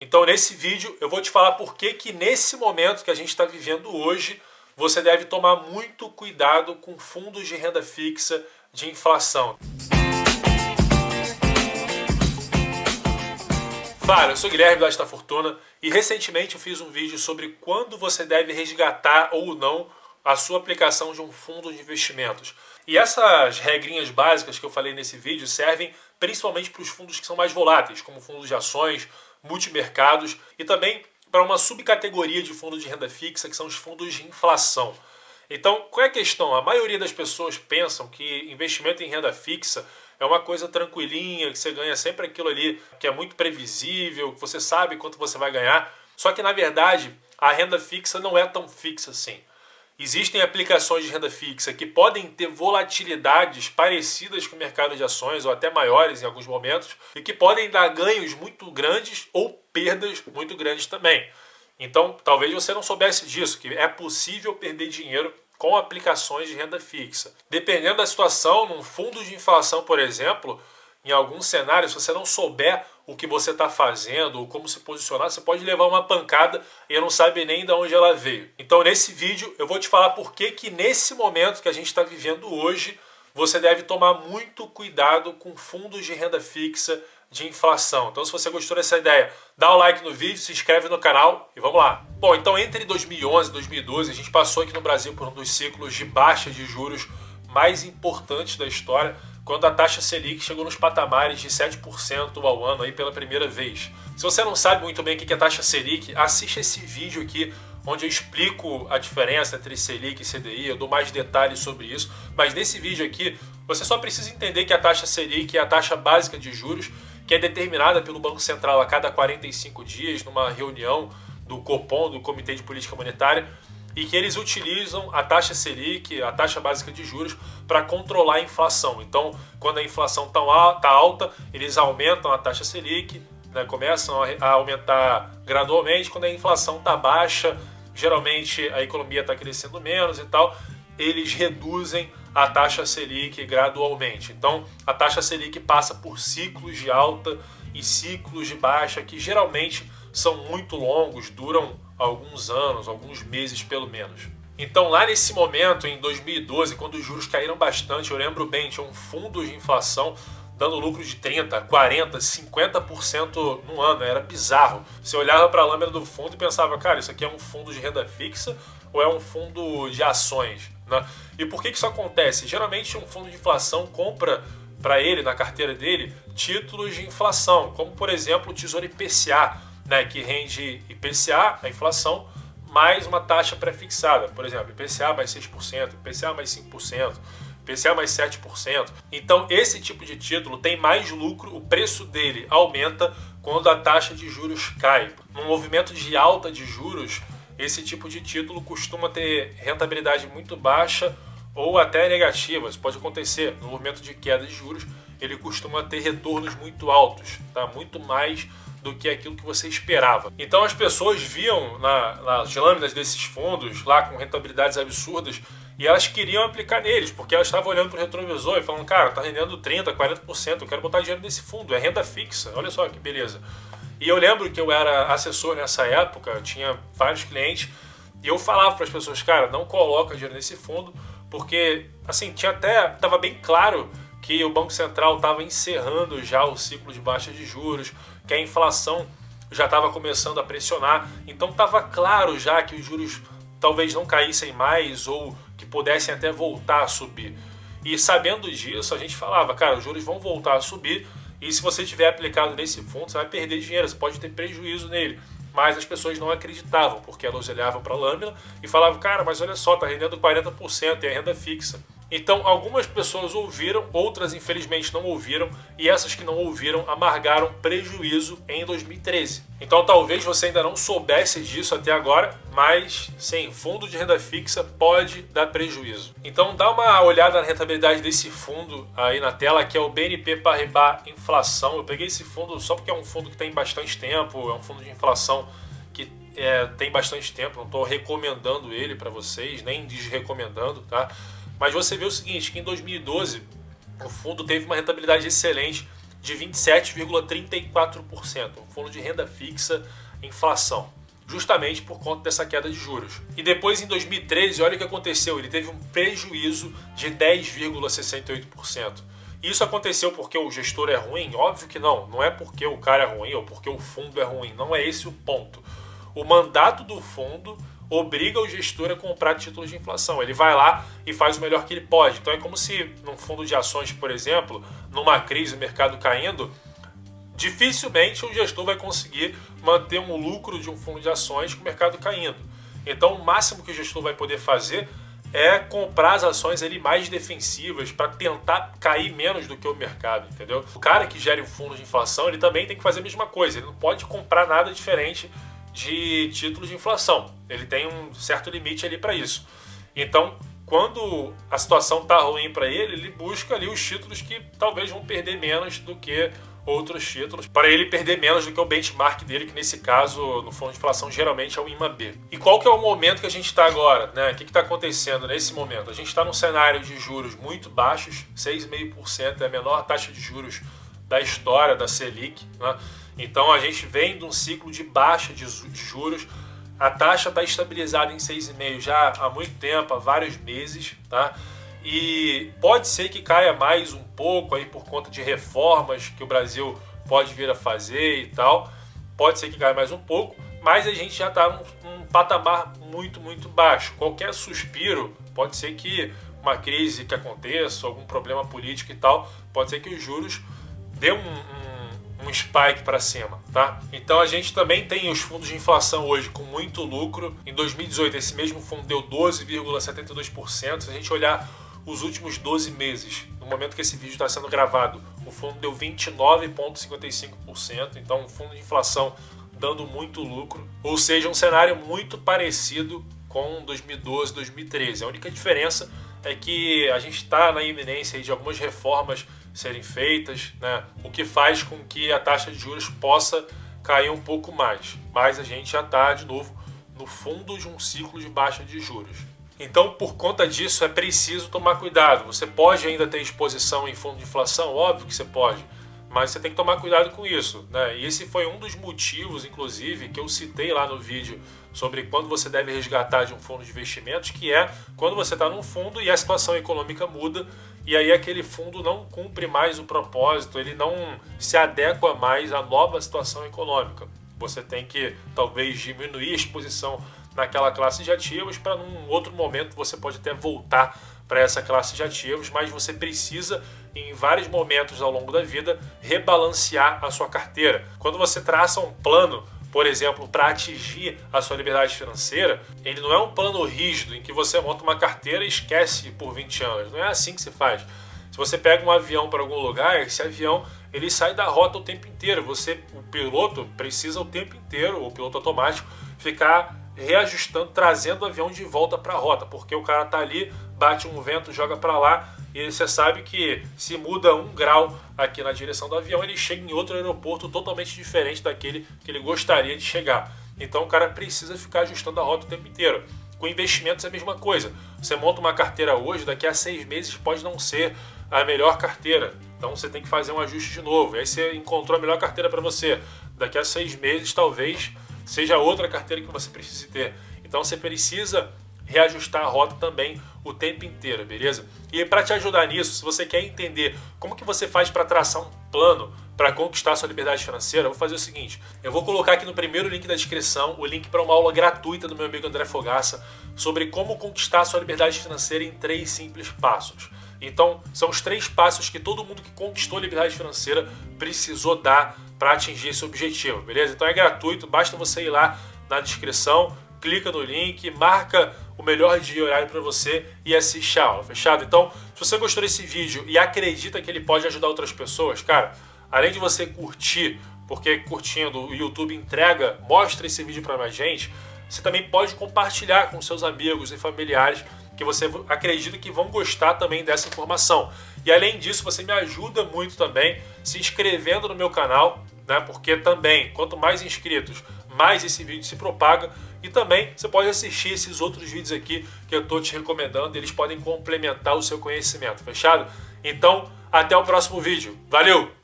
Então nesse vídeo eu vou te falar por que nesse momento que a gente está vivendo hoje, você deve tomar muito cuidado com fundos de renda fixa de inflação. Fala, eu sou o Guilherme da Fortuna e recentemente eu fiz um vídeo sobre quando você deve resgatar ou não a sua aplicação de um fundo de investimentos. E essas regrinhas básicas que eu falei nesse vídeo servem principalmente para os fundos que são mais voláteis, como fundos de ações, multimercados e também para uma subcategoria de fundos de renda fixa que são os fundos de inflação. Então, qual é a questão? A maioria das pessoas pensam que investimento em renda fixa é uma coisa tranquilinha, que você ganha sempre aquilo ali que é muito previsível, que você sabe quanto você vai ganhar. Só que, na verdade, a renda fixa não é tão fixa assim. Existem aplicações de renda fixa que podem ter volatilidades parecidas com o mercado de ações ou até maiores em alguns momentos e que podem dar ganhos muito grandes ou perdas muito grandes também. Então, talvez você não soubesse disso, que é possível perder dinheiro com aplicações de renda fixa. Dependendo da situação, num fundo de inflação, por exemplo, em algum cenário, se você não souber o que você está fazendo ou como se posicionar, você pode levar uma pancada e não sabe nem de onde ela veio. Então, nesse vídeo, eu vou te falar por que nesse momento que a gente está vivendo hoje, você deve tomar muito cuidado com fundos de renda fixa de inflação. Então, se você gostou dessa ideia, dá um like no vídeo, se inscreve no canal e vamos lá. Bom, então entre 2011 e 2012, a gente passou aqui no Brasil por um dos ciclos de baixa de juros mais importantes da história, quando a taxa Selic chegou nos patamares de 7% ao ano aí pela primeira vez. Se você não sabe muito bem o que é taxa Selic, assiste esse vídeo aqui, onde eu explico a diferença entre Selic e CDI, eu dou mais detalhes sobre isso, mas nesse vídeo aqui, você só precisa entender que a taxa Selic é a taxa básica de juros, que é determinada pelo Banco Central a cada 45 dias, numa reunião do Copom, do Comitê de Política Monetária, e que eles utilizam a taxa Selic, a taxa básica de juros, para controlar a inflação. Então, quando a inflação está alta, eles aumentam a taxa Selic, né, começam a aumentar gradualmente. Quando a inflação está baixa, geralmente a economia está crescendo menos e tal, eles reduzem a taxa Selic gradualmente. Então, a taxa Selic passa por ciclos de alta e ciclos de baixa, que geralmente são muito longos, duram alguns anos, alguns meses pelo menos. Então, lá nesse momento, em 2012, quando os juros caíram bastante, eu lembro bem, tinha um fundo de inflação dando lucro de 30%, 40%, 50% no ano. Era bizarro. Você olhava para a lâmina do fundo e pensava, cara, isso aqui é um fundo de renda fixa ou é um fundo de ações, né? E por que isso acontece? Geralmente um fundo de inflação compra para ele, na carteira dele, títulos de inflação, como por exemplo o Tesouro IPCA, né, que rende IPCA, a inflação, mais uma taxa pré-fixada. Por exemplo, IPCA mais 6%, IPCA mais 5%, IPCA mais 7%. Então esse tipo de título tem mais lucro, o preço dele aumenta quando a taxa de juros cai. Num movimento de alta de juros, esse tipo de título costuma ter rentabilidade muito baixa ou até negativa. Isso pode acontecer. No movimento de queda de juros, ele costuma ter retornos muito altos, tá? Muito mais do que aquilo que você esperava. Então as pessoas viam nas lâminas desses fundos lá com rentabilidades absurdas e elas queriam aplicar neles, porque elas estavam olhando para o retrovisor e falando, cara, tá rendendo 30%, 40%, eu quero botar dinheiro nesse fundo, é renda fixa, olha só que beleza. E eu lembro que eu era assessor nessa época, eu tinha vários clientes, e eu falava para as pessoas, cara, não coloca dinheiro nesse fundo, porque assim, estava bem claro que o Banco Central estava encerrando já o ciclo de baixa de juros, que a inflação já estava começando a pressionar, então estava claro já que os juros talvez não caíssem mais ou que pudessem até voltar a subir. E sabendo disso, a gente falava, cara, os juros vão voltar a subir e se você tiver aplicado nesse fundo, você vai perder dinheiro, você pode ter prejuízo nele. Mas as pessoas não acreditavam, porque elas olhavam para a lâmina e falavam, cara, mas olha só, está rendendo 40% e é renda fixa. Então, algumas pessoas ouviram, outras infelizmente não ouviram, e essas que não ouviram amargaram prejuízo em 2013. Então, talvez você ainda não soubesse disso até agora, mas sim, fundo de renda fixa pode dar prejuízo. Então, dá uma olhada na rentabilidade desse fundo aí na tela, que é o BNP Paribas Inflação. Eu peguei esse fundo só porque é um fundo que tem bastante tempo, é um fundo de inflação que tem bastante tempo, não estou recomendando ele para vocês, nem desrecomendando, tá? Mas você vê o seguinte, que em 2012 o fundo teve uma rentabilidade excelente de 27,34%, um fundo de renda fixa inflação, justamente por conta dessa queda de juros. E depois, em 2013, olha o que aconteceu, ele teve um prejuízo de 10,68%. Isso aconteceu porque o gestor é ruim? Óbvio que não. Não é porque o cara é ruim ou porque o fundo é ruim. Não é esse o ponto. O mandato do fundo obriga o gestor a comprar títulos de inflação. Ele vai lá e faz o melhor que ele pode. Então é como se num fundo de ações, por exemplo, numa crise, o mercado caindo, dificilmente o gestor vai conseguir manter um lucro de um fundo de ações com o mercado caindo. Então o máximo que o gestor vai poder fazer é comprar as ações ali mais defensivas para tentar cair menos do que o mercado, entendeu? O cara que gere um fundo de inflação, ele também tem que fazer a mesma coisa. Ele não pode comprar nada diferente de títulos de inflação. Ele tem um certo limite ali para isso. Então, quando a situação está ruim para ele, ele busca ali os títulos que talvez vão perder menos do que outros títulos, para ele perder menos do que o benchmark dele, que nesse caso, no fundo de inflação, geralmente é o IMAB. E qual que é o momento que a gente está agora, né? O que está acontecendo nesse momento? A gente está num cenário de juros muito baixos, 6,5% é a menor taxa de juros da história da Selic, né? Então a gente vem de um ciclo de baixa de juros. A taxa está estabilizada em 6,5% já há muito tempo, há vários meses, tá? E pode ser que caia mais um pouco aí por conta de reformas que o Brasil pode vir a fazer e tal. Pode ser que caia mais um pouco, mas a gente já está num patamar muito, muito baixo. Qualquer suspiro, pode ser que uma crise que aconteça, algum problema político e tal, pode ser que os juros dê um spike para cima, tá? Então a gente também tem os fundos de inflação hoje com muito lucro. Em 2018 esse mesmo fundo deu 12,72%. Se a gente olhar os últimos 12 meses, no momento que esse vídeo está sendo gravado, o fundo deu 29,55%. Então um fundo de inflação dando muito lucro, ou seja, um cenário muito parecido com 2012, 2013. A única diferença é que a gente está na iminência de algumas reformas serem feitas, né? O que faz com que a taxa de juros possa cair um pouco mais. Mas a gente já está, de novo, no fundo de um ciclo de baixa de juros. Então, por conta disso, é preciso tomar cuidado. Você pode ainda ter exposição em fundo de inflação? Óbvio que você pode, mas você tem que tomar cuidado com isso, né? E esse foi um dos motivos, inclusive, que eu citei lá no vídeo sobre quando você deve resgatar de um fundo de investimentos, que é quando você está num fundo e a situação econômica muda, e aí aquele fundo não cumpre mais o propósito, ele não se adequa mais à nova situação econômica. Você tem que, talvez, diminuir a exposição naquela classe de ativos para num outro momento você pode até voltar para essa classe de ativos, mas você precisa, em vários momentos ao longo da vida, rebalancear a sua carteira. Quando você traça um plano, por exemplo, para atingir a sua liberdade financeira, ele não é um plano rígido em que você monta uma carteira e esquece por 20 anos. Não é assim que se faz. Se você pega um avião para algum lugar, esse avião ele sai da rota o tempo inteiro. O piloto precisa o tempo inteiro, o piloto automático, ficar reajustando, trazendo o avião de volta para a rota, porque o cara tá ali, bate um vento, joga para lá, e você sabe que se muda 1 grau aqui na direção do avião, ele chega em outro aeroporto totalmente diferente daquele que ele gostaria de chegar. Então o cara precisa ficar ajustando a rota o tempo inteiro. Com investimentos é a mesma coisa. Você monta uma carteira hoje, daqui a 6 meses pode não ser a melhor carteira. Então você tem que fazer um ajuste de novo. Aí você encontrou a melhor carteira para você. Daqui a 6 meses talvez seja outra carteira que você precise ter. Então você precisa reajustar a rota também o tempo inteiro, beleza? E para te ajudar nisso, se você quer entender como que você faz para traçar um plano para conquistar sua liberdade financeira, eu vou fazer o seguinte: eu vou colocar aqui no primeiro link da descrição o link para uma aula gratuita do meu amigo André Fogaça sobre como conquistar sua liberdade financeira em 3 simples passos. Então, são os 3 passos que todo mundo que conquistou a liberdade financeira precisou dar para atingir esse objetivo, beleza? Então é gratuito, basta você ir lá na descrição, clica no link, marca o melhor dia e horário para você e assiste a aula, fechado? Então, se você gostou desse vídeo e acredita que ele pode ajudar outras pessoas, cara, além de você curtir, porque curtindo o YouTube entrega, mostra esse vídeo para mais gente, você também pode compartilhar com seus amigos e familiares que você acredita que vão gostar também dessa informação. E além disso, você me ajuda muito também se inscrevendo no meu canal, né? Porque também, quanto mais inscritos, mais esse vídeo se propaga. E também você pode assistir esses outros vídeos aqui que eu estou te recomendando. Eles podem complementar o seu conhecimento, fechado? Então, até o próximo vídeo. Valeu!